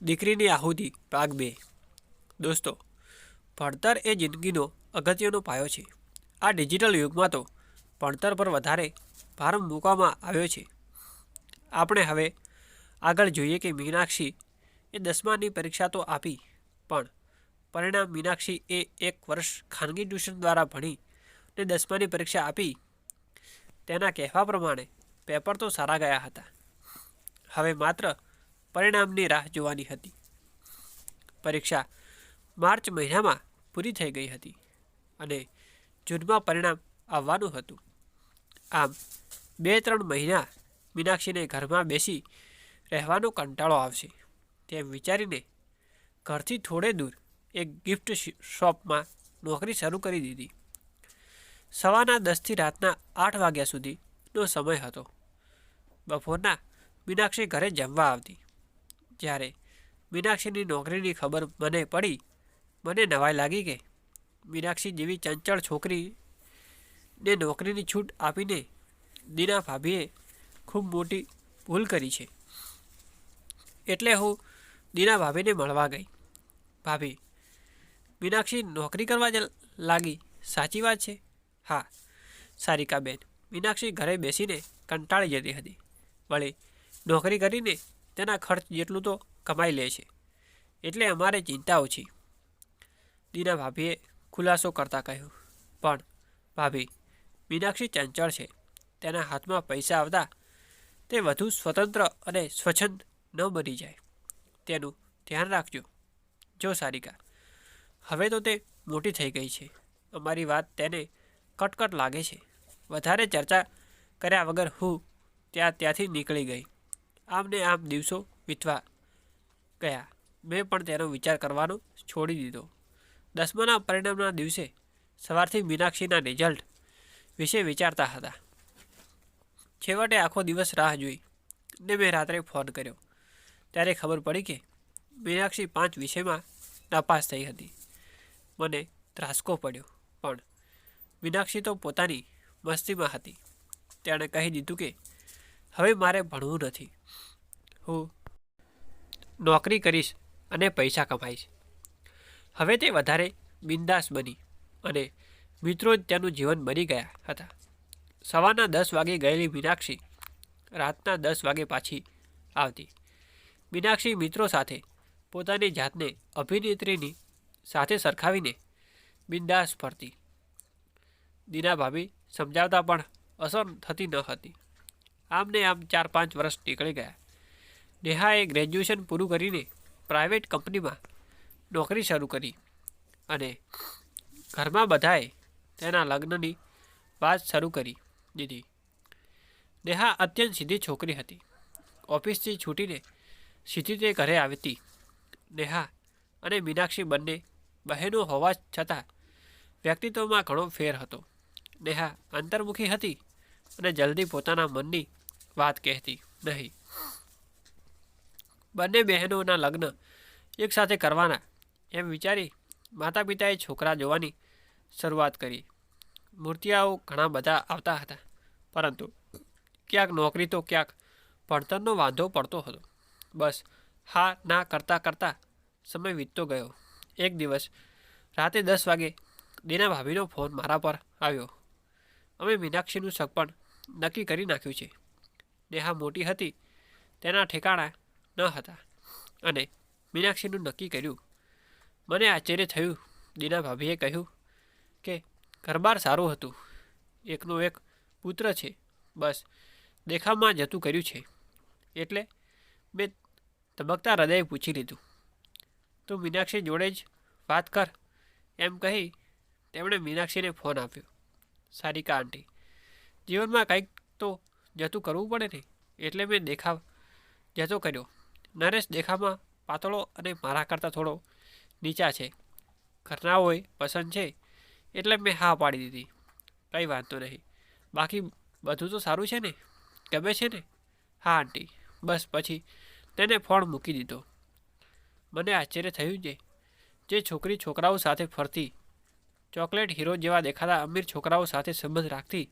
દીકરીની આહુતિ ભાગ 2 દોસ્તો, ભણતર એ જિંદગીનો અગત્યનો પાયો છે. આ ડિજિટલ યુગમાં તો ભણતર પર વધારે ભાર મૂકવામાં આવ્યો છે. આપણે હવે આગળ જોઈએ કે મીનાક્ષી એ 10માની પરીક્ષા તો આપી, પણ પરિણામ મીનાક્ષી એ 1 વર્ષ ખાનગી ટ્યુશન દ્વારા ભણી ને 10માની પરીક્ષા આપી. તેના કહેવા પ્રમાણે પેપર તો સારા ગયા હતા. હવે માત્ર પરિણામની રાહ જોવાની હતી. પરીક્ષા માર્ચ મહિનામાં પૂરી થઈ ગઈ હતી અને જૂનમાં પરિણામ આવવાનું હતું. આમ 2-3 મહિના મીનાક્ષીને ઘરમાં બેસી રહેવાનો કંટાળો આવશે તેમ વિચારીને ઘરથી થોડે દૂર એક ગિફ્ટ શોપમાં નોકરી શરૂ કરી દીધી. સવારના 10થી રાતના 8 વાગ્યા સુધીનો સમય હતો. બપોરના મીનાક્ષી ઘરે જમવા આવતી. જ્યારે મીનાક્ષીની નોકરીની ખબર મને પડી, મને નવાઈ લાગી કે મીનાક્ષી જેવી ચંચળ છોકરીને નોકરીની છૂટ આપીને દીના ભાભીએ ખૂબ મોટી ભૂલ કરી છે. એટલે હું દીના ભાભીને મળવા ગઈ. ભાભી, મીનાક્ષી નોકરી કરવા જ લાગી, સાચી વાત છે? હા સારિકાબેન, મીનાક્ષી ઘરે બેસીને કંટાળી જતી હતી. વળી નોકરી કરીને તેના ખર્ચ જેટલું તો કમાઈ લે છે, એટલે અમારે ચિંતા ઓછી. દીના ભાભીએ ખુલાસો કરતાં કહ્યું. પણ ભાભી, મીનાક્ષી ચંચળ છે. તેના હાથમાં પૈસા આવતા તે વધુ સ્વતંત્ર અને સ્વચ્છંદ ન બની જાય, તેનું ધ્યાન રાખજો. જો સારિકા, હવે તો તે મોટી થઈ ગઈ છે. અમારી વાત તેને કટકટ લાગે છે. વધારે ચર્ચા કર્યા વગર હું ત્યાંથી નીકળી ગઈ. આમ ને આમ દિવસો વીતવા ગયા. મેં પણ તેનો વિચાર કરવાનો છોડી દીધો. 10માના પરિણામના દિવસે સવારથી મીનાક્ષીના રિઝલ્ટ વિશે વિચારતા હતા. છેવટે આખો દિવસ રાહ જોઈ ને મેં રાત્રે ફોન કર્યો. ત્યારે ખબર પડી કે મીનાક્ષી 5 વિષયમાં નાપાસ થઈ હતી. મને ત્રાસકો પડ્યો, પણ મીનાક્ષી તો પોતાની મસ્તીમાં હતી. તેણે કહી દીધું કે હવે મારે ભણવું નથી, હું નોકરી કરીશ અને પૈસા કમાઈશ. હવે તે વધારે બિંદાસ બની અને મિત્રો જ તેનું જીવન બની ગયા હતા. સવારના 10 વાગે ગયેલી મીનાક્ષી રાતના 10 વાગે પાછી આવતી. મીનાક્ષી મિત્રો સાથે પોતાની જાતને અભિનેત્રીની સાથે સરખાવીને બિંદાસ ફરતી. દીના ભાભી સમજાવતા પણ અસર થતી ન હતી. આમ ને આમ 4-5 વર્ષ નીકળી ગયા. નેહાએ ગ્રેજ્યુએશન પૂરું કરીને પ્રાઇવેટ કંપનીમાં નોકરી શરૂ કરી અને ઘરમાં બધાએ તેના લગ્નની વાત શરૂ કરી દીધી. નેહા અત્યંત સીધી છોકરી હતી. ઓફિસથી છૂટીને સીધી તે ઘરે આવતી. નેહા અને મીનાક્ષી બંને બહેનો હોવા છતાં વ્યક્તિત્વમાં ઘણો ફેર હતો. નેહા અંતર્મુખી હતી અને જલ્દી પોતાના મનની વાત કહેતી નહીં. બંને બહેનોના લગ્ન એકસાથે કરવાના એમ વિચારી માતા પિતાએ છોકરા જોવાની શરૂઆત કરી. મૂર્તિયાઓ ઘણા બધા આવતા હતા, પરંતુ ક્યાંક નોકરી તો ક્યાંક ભણતરનો વાંધો પડતો હતો. બસ હા ના કરતાં કરતાં સમય વીતતો ગયો. એક દિવસ રાતે 10 વાગે દીના ભાભીનો ફોન મારા પર આવ્યો. અમે મીનાક્ષીનું સગપણ નક્કી કરી નાખ્યું છે. નેહા મોટી હતી, તેના ઠેકાણા ન હતા અને મીનાક્ષીનું નક્કી કર્યું. મને આશ્ચર્ય થયું. દીના ભાભીએ કહ્યું કે ઘરબાર સારું હતું, એકનો એક પુત્ર છે, બસ દેખાવમાં જતું કર્યું છે. એટલે મેં ધબકતા હૃદયે પૂછી લીધું, તો મીનાક્ષી જોડે જ વાત કર એમ કહી તેમણે મીનાક્ષીને ફોન આપ્યો. સારિકા આંટી, જીવનમાં કંઈક તો જતું કરવું પડે ને, એટલે મેં દેખાવ જતો કર્યો. નરેશ દેખાવમાં પાતળો અને મારા કરતાં થોડો નીચા છે. ઘરનાઓએ પસંદ છે એટલે મેં હા પાડી દીધી. કંઈ વાંધો નહીં. બાકી બધું તો સારું છે ને? ગમે છે ને? હા આંટી. બસ પછી તેને ફોન મૂકી દીધો. મને આશ્ચર્ય થયું જે છોકરી છોકરાઓ સાથે ફરતી, ચોકલેટ હીરો જેવા દેખાતા અમીર છોકરાઓ સાથે સંબંધ રાખતી,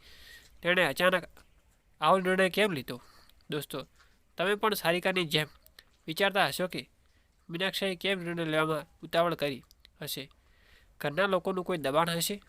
તેણે અચાનક આવો નિર્ણય કેમ લીધો? દોસ્તો, તમે પણ સારિકાની જેમ વિચારતા હશો કે મીનાક્ષીએ કેમ નિર્ણય લેવામાં ઉતાવળ કરી હશે? ઘરના લોકોનું કોઈ દબાણ હશે?